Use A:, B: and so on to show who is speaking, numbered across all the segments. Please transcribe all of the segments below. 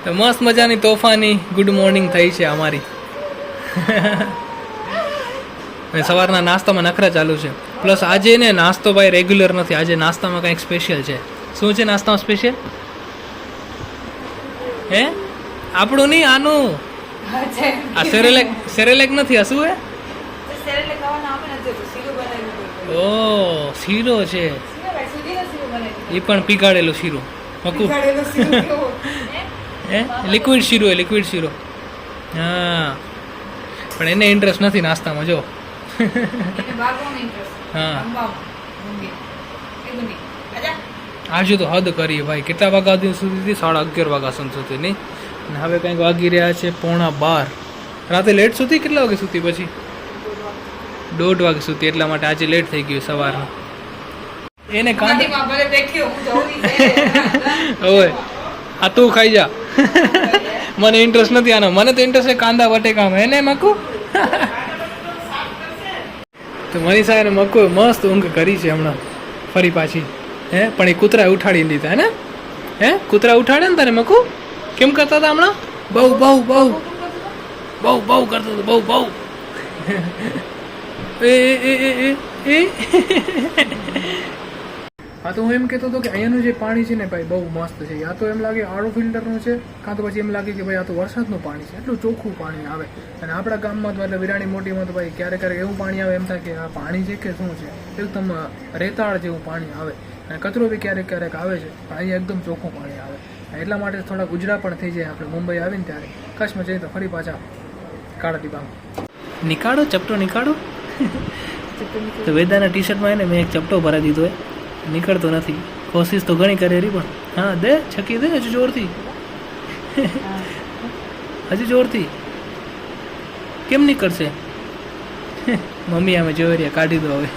A: તો મસ્ત મજાની તોફાની ગુડ મોર્નિંગ થઈ છે અમારી. અને સવારના નાસ્તામાં નખરા ચાલુ છે. પ્લસ આજે ને નાસ્તો ભાઈ રેગ્યુલર નથી, આજે નાસ્તામાં કંઈક સ્પેશિયલ છે. શું છે નાસ્તામાં સ્પેશિયલ? હે આપણું નહીં, આનું. આ સેરેલેક નથી, આ શું હે? ઓ શીરો છે, એ પણ પીગાડેલો શીરો. મકુ હે લિક્વિડ શીરો, લિક્વિડ શીરો. હા પણ એને ઇન્ટરેસ્ટ નથી નાસ્તામાં. જો હા આજે તો હદ કરીએ ભાઈ. કેટલા વાગ્યા સુધી? 11:30 વાગ્યા સુધી નહીં. અને હવે કંઈક વાગી રહ્યા છે 11:15. રાતે લેટ સુધી કેટલા વાગે સુધી? પછી 1:30 વાગે સુધી. એટલા માટે આજે લેટ થઈ ગયું સવારનું. એને ઓય આ તું ખાઈ જા. મને ઇન્ટરેસ્ટ નથી આનો. મને તો ઇન્ટરેસ્ટ છે કાંદા બટેકામાં. એને મકુ તો મનીષા એને મકુ મસ્ત ઊંઘ કરી છે હમણાં ફરી પાછી. હે પણ એ કૂતરા ઉઠાડી લીધા હે ને? હે કૂતરા ઉઠાડે ને તને મકુ? કેમ કરતા હતા હમણાં? બહુ બહુ બહુ બહુ બહુ કરતો હતો. બહુ બહુ એ હા તો હું એમ કહેતો હતો કે અહીંયાનું જે પાણી છે ને ભાઈ બહુ મસ્ત છે. યા તો એમ લાગે આરો ફિલ્ટરનું છે, કાં તો પછી એમ લાગે કે ભાઈ આ તો વરસાદનું પાણી છે. એટલું ચોખ્ખું પાણી આવે. અને આપણા ગામમાં તો એટલે વિરાણી મોટીમાં તો ભાઈ ક્યારેક ક્યારેક એવું પાણી આવે એમ થાય કે આ પાણી છે કે શું છે. એકદમ રેતાળ જેવું પાણી આવે. અને કચરો બી ક્યારેક ક્યારેક આવે છે, પણ અહીંયા એકદમ ચોખ્ખું પાણી આવે. એટલા માટે થોડા ગુજરાત પણ થઈ જાય. આપણે મુંબઈ આવીને ત્યારે કચ્છમાં જઈએ તો ફરી પાછા કાળા ટીપામાં નીકાળો ચપટો નીકાળો. તો વેદાના ટી શર્ટમાં એને મેં એક ચપટો ભરાઈ દીધો હોય, નીકળતો નથી. કોશિશ તો ઘણી કરેલી પણ હા દે છકી દે હજુ જોરથી. હજુ જોરથી કેમ નીકળશે? મમ્મી અમે જોઈ રહ્યા, કાઢી દો હવે.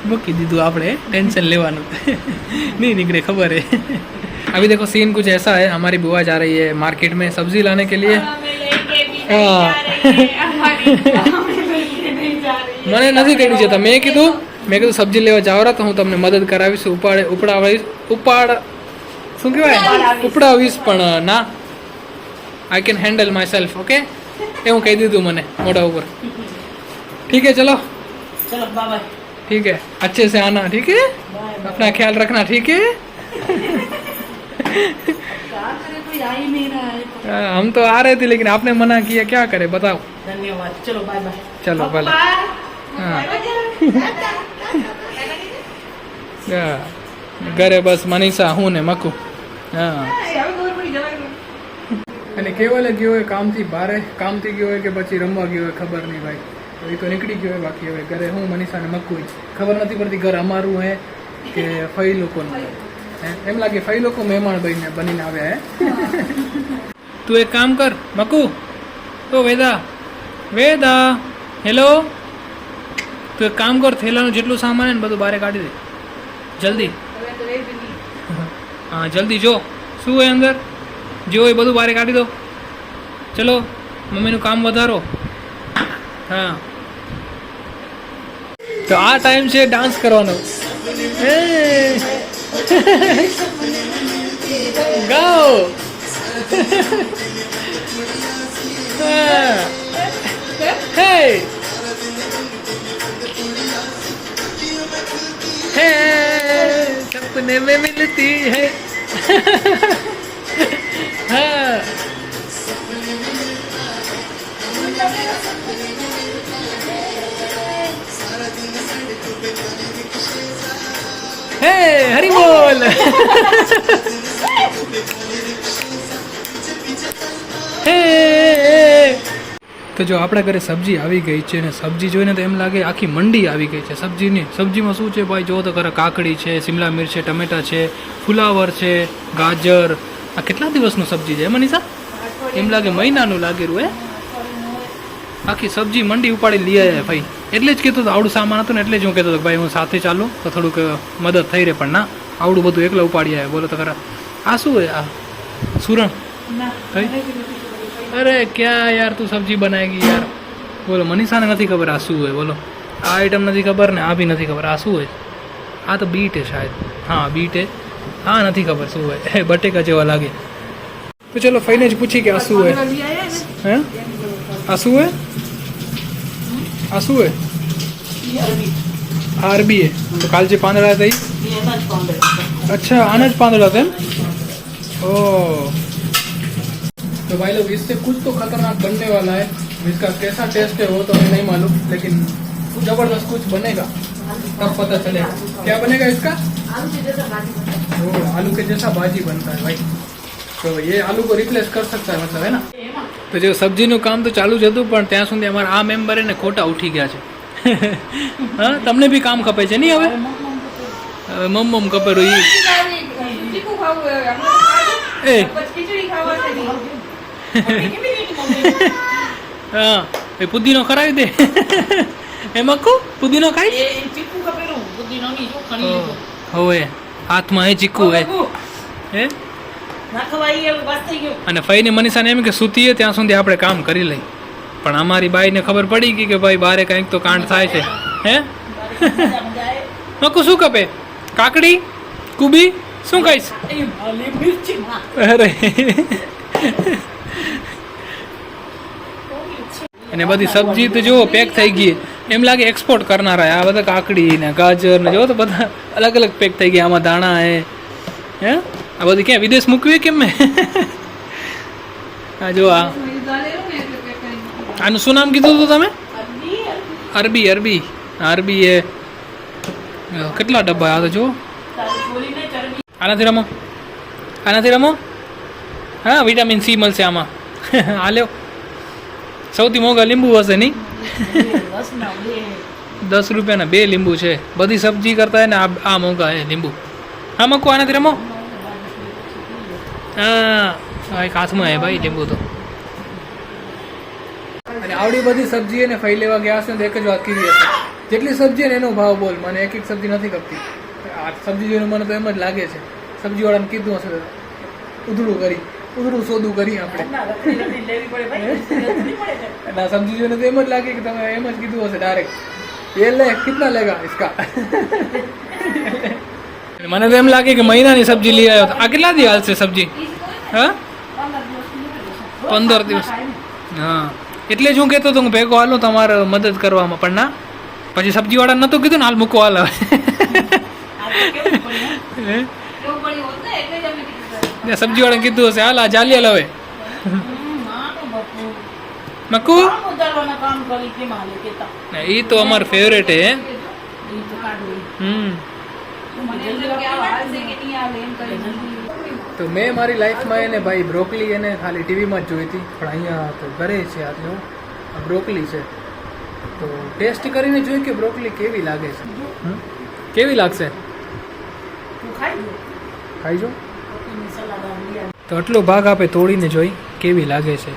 A: મૂકી દીધું આપણે, टेंशन लेवाનું नहीं निकले खबर है. अभी देखो सीन कुछ ऐसा है. हमारी बुआ जा रही है मार्केट में सब्जी लाने के लिए. મને નથી કહ્યું છે. મેં કીધું સબ્જી લેવા જાવ તો હું તમને મદદ કરાવીશ, શું કહેવાય ઉપડાવીશ, પણ ના I can handle my self. Okay એવું કહી દીધું મને મોઢા ઉપર. ठीक है चलो
B: चलो बाय.
A: ठीक है अच्छे से आना. ठीक है अपना ख्याल रखना. ठीक है हम तो आ रहे थे लेकिन आपने मना किया, क्या करे बताओ.
B: धन्यवाद. चलो बाय बाय.
A: चलो भले. हाँ ઘરે બસ મનીષા હું ને મકુ. હા અને કેવલે ગયો હોય કામથી બારે, કામથી ગયો હોય કે પછી રમવા ગયો હોય ખબર નહીં ભાઈ. તો એ તો નીકળી ગયો હોય. બાકી હવે ઘરે હું મનીષા ને મકુ ખબર નથી પડતી ઘર અમારું હે કે ફઈ લોકોનું. એમ લાગે ફઈ લોકો મહેમાન બનીને આવ્યા હે. તું એક કામ કર મકુ. તો વેદા હેલો, તું એક કામ કર, થેલાનું જેટલું સામાન હે ને બધું બહાર કાઢી દે જલ્દી. હા જલ્દી જો શું હોય અંદર, જે હોય બધું બહાર કાઢી દો. ચલો મમ્મીનું કામ વધારો. હા તો આ ટાઈમ છે ડાન્સ કરવાનો. ગાઓ. હે હે सपने में मिलती है. हाँ हे हरि बोल. હે તો જો આપણા ઘરે સબ્જી આવી ગઈ છે ને સબ્જી જોઈને તો એમ લાગે આખી મંડી આવી ગઈ છે સબ્જીની. સબ્જીમાં શું છે ભાઈ જો તો ખરા, કાકડી છે, શિમલા મિર્ચ છે, ટમેટા છે, ફુલાવર છે, ગાજર. આ કેટલા દિવસનું સબ્જી છે મનીષા? એમ લાગે મહિનાનું લાગેલું હે. આખી સબ્જી મંડી ઉપાડી લઈ આવ્યા ભાઈ. એટલે જ કહેતો હતો આવડું સામાન હતું ને એટલે જ હું કહેતો હતો ભાઈ હું સાથે ચાલું તો થોડુંક મદદ થઈ રહે. પણ ના, આવડું બધું એકલા ઉપાડી આવ્યા. બોલો તો ખરા આ શું હોય? આ સુરણ અરે ક્યાં યાર તું સબ્જી બનાવેગી યાર. બોલો મનીષાને નથી ખબર આ શું હોય. બોલો આ આઈટમ નથી ખબર ને આ બી નથી ખબર આ શું હોય. આ તો બીટ है शायद, हाँ बीट है, हाँ નથી ખબર શું હોય, બટેકા જેવા લાગે. તો ચલો ફઈને જ પૂછી કે આ શું હોય. હે આ શું હોય, આ શું હોય? આ અરબી है. તો કાલ જે પાંદડા હતા अच्छा आना જ પાંદડા હતા એમ. ओह तो भाई लोग इससे कुछ तो खतरनाक बनने वाला है. इसका कैसा टेस्ट है वो तो हमें नहीं मालूम, लेकिन जबरदस्त कुछ बनेगा तब पता चलेगा. क्या बनेगा इसका? आलू के जैसा भाजी बनता है भाई. तो ये आलू को रिप्लेस कर सकता है मतलब, है ना. તો જો સબ્જીનું કામ તો ચાલુ જ હતું, પણ ત્યાં સુધી અમારા આ મેમ્બરે ને ખોટા ઉઠી ગયા છે. હા તમને બી કામ ખપે છે નહીં હવે? મમ કપેરું ઈ એ હા એ પુદીનો ખરાવી દે. એમાં કો પુદીનો ખાઈ હવે હાથમાં હે ચીકુ હે હે. અને ફઈને મનીષાને એમ કે સૂતીએ ત્યાં સુધી આપણે કામ કરી લઈ, પણ અમારી બાઈને ખબર પડી ગઈ કે ભાઈ બારે કંઈક તો કાંડ થાય છે. હે મકુ શું કપે? કાકડી કુબી શું ખાઈશ? અરે અને બધી સબ્જી તો જુઓ પેક થઈ ગઈ, એમ લાગે એક્સપોર્ટ કરનારા. આ બધા કાકડી ને ગાજર ને જો તો બધા અલગ અલગ પેક થઈ ગયા. આમાં દાણા હે હે આ બધી ક્યાં વિદેશ મૂકવી કેમ મેં? હા જો આ આનું શું નામ કીધું હતું તમે? અરબી. અરબી અરબી એ કેટલા ડબ્બા? આ તો જો આનાથી રમો, આનાથી રમો. હા વિટામિન સી મળશે આમાં. આ લ્યો સૌથી મોંઘા લીંબુ હશે નહીં? 10 રૂપિયાના 2 લીંબુ છે. બધી સબ્જી કરતા ને આ મોંઘા હે લીંબુ. હા મકો આનાથી રમો. હા એક હાથમાં હે ભાઈ લીંબુ તો. અને આવડી બધી સબ્જી એને ફઈ લેવા ગયા હશે તો એક જ વાત કીધી હશે, જેટલી સબ્જી ને એનો ભાવ બોલ. મને એક એક સબ્જી નથી ખપતી. આ સબ્જી જોઈને મને તો એમ જ લાગે છે સબ્જીવાળાને કીધું હશે ઉધડું સોદું કરી આપણે. ના સબ્જી જોઈને તો એમ જ લાગે કે તમે એમ જ કીધું હશે ડાયરેક્ટ ये ले कितना लेगा इसका. મને તો એમ લાગે કે મહિનાની સબ્જી લઈ આવ્યો. આ કેટલા દી હાલશે સબ્જી? હા 15 દિવસ. હા એટલે જ હું કહેતો હતો હું ભેગો હાલું તમારે મદદ કરવામાં, પણ ના પછી સબ્જીવાળા નહોતું કીધું ને હાલ મૂકો હાલ હવે. સબ્જીવાળાને કીધું હશે હાલ આ જાલી હાલ હવે. મકુ એ તો અમારું ફેવરેટ હે. તો મેં મારી લાઈફમાં એને ભાઈ બ્રોકલી એને ખાલી ટીવીમાં જ જોઈ હતી, પણ અહીંયા તો ઘરે છે. આટલું બ્રોકલી છે તો ટેસ્ટ કરીને જોઈ કે બ્રોકલી કેવી લાગે છે. કેવી લાગશે ખાઈ જો. તો આટલો ભાગ આપે તોડીને જોઈ કેવી લાગે છે.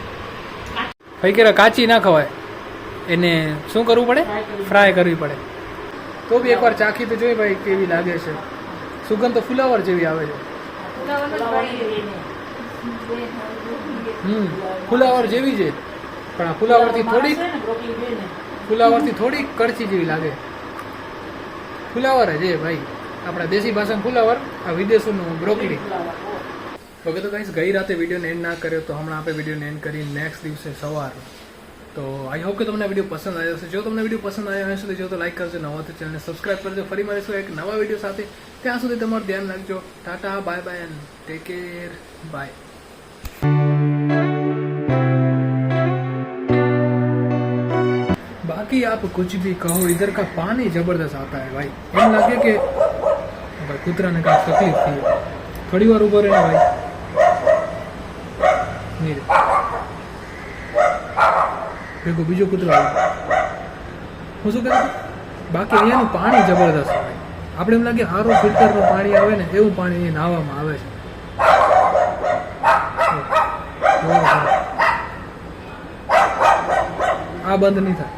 A: ભાઈ કે કાચી ના ખવાય, એને શું કરવું પડે? ફ્રાય કરવી પડે. તો બી એકવાર ચાખી તો જોઈ ભાઈ કેવી લાગે છે. સુગંધ તો ફુલાવર જેવી આવે છે. ફુલાવર જેવી છે, પણ આ ફુલાવરથી થોડીક કડછી જેવી લાગે. ફુલાવર જ છે ભાઈ, આપણા દેશી ભાષામાં ફુલાવર, આ વિદેશોનું બ્રોકલી. ઓકે તો ગાઈસ ગઈ રાતે વિડીયોને એન્ડ ના કર્યો તો હમણાં આપણે વિડીયોને એન્ડ કરી નેક્સ્ટ દિવસે સવાર. તો આઈ હોપ કે તમને આ વિડીયો પસંદ આવ્યો હશે. જો તમને વિડીયો પસંદ આવ્યો હશે તો જો તો લાઈક કરજો, નવા તો ચેનલને સબસ્ક્રાઈબ કરજો. ફરી મળીશું એક નવા વિડીયો સાથે. ત્યાં સુધી તમારું ધ્યાન રાખજો. Tata bye bye and take care bye. बाकी आप कुछ भी कहो, इधर का पानी जबरदस्त आता है भाई. एम लगे कि भाई कुतरा ने का तकलीफ थी, थोड़ी बार ऊपर है भाई. नहीं देखो बीजो कुतरो હું શું કરું. બાકી અહીંયાનું પાણી જબરદસ્ત હોય. આપણે એમ લાગે આરો ફિલ્ટરનું પાણી આવે ને એવું પાણી અહીંયા નાહવામાં આવે છે. આ બંધ નહીં થાય.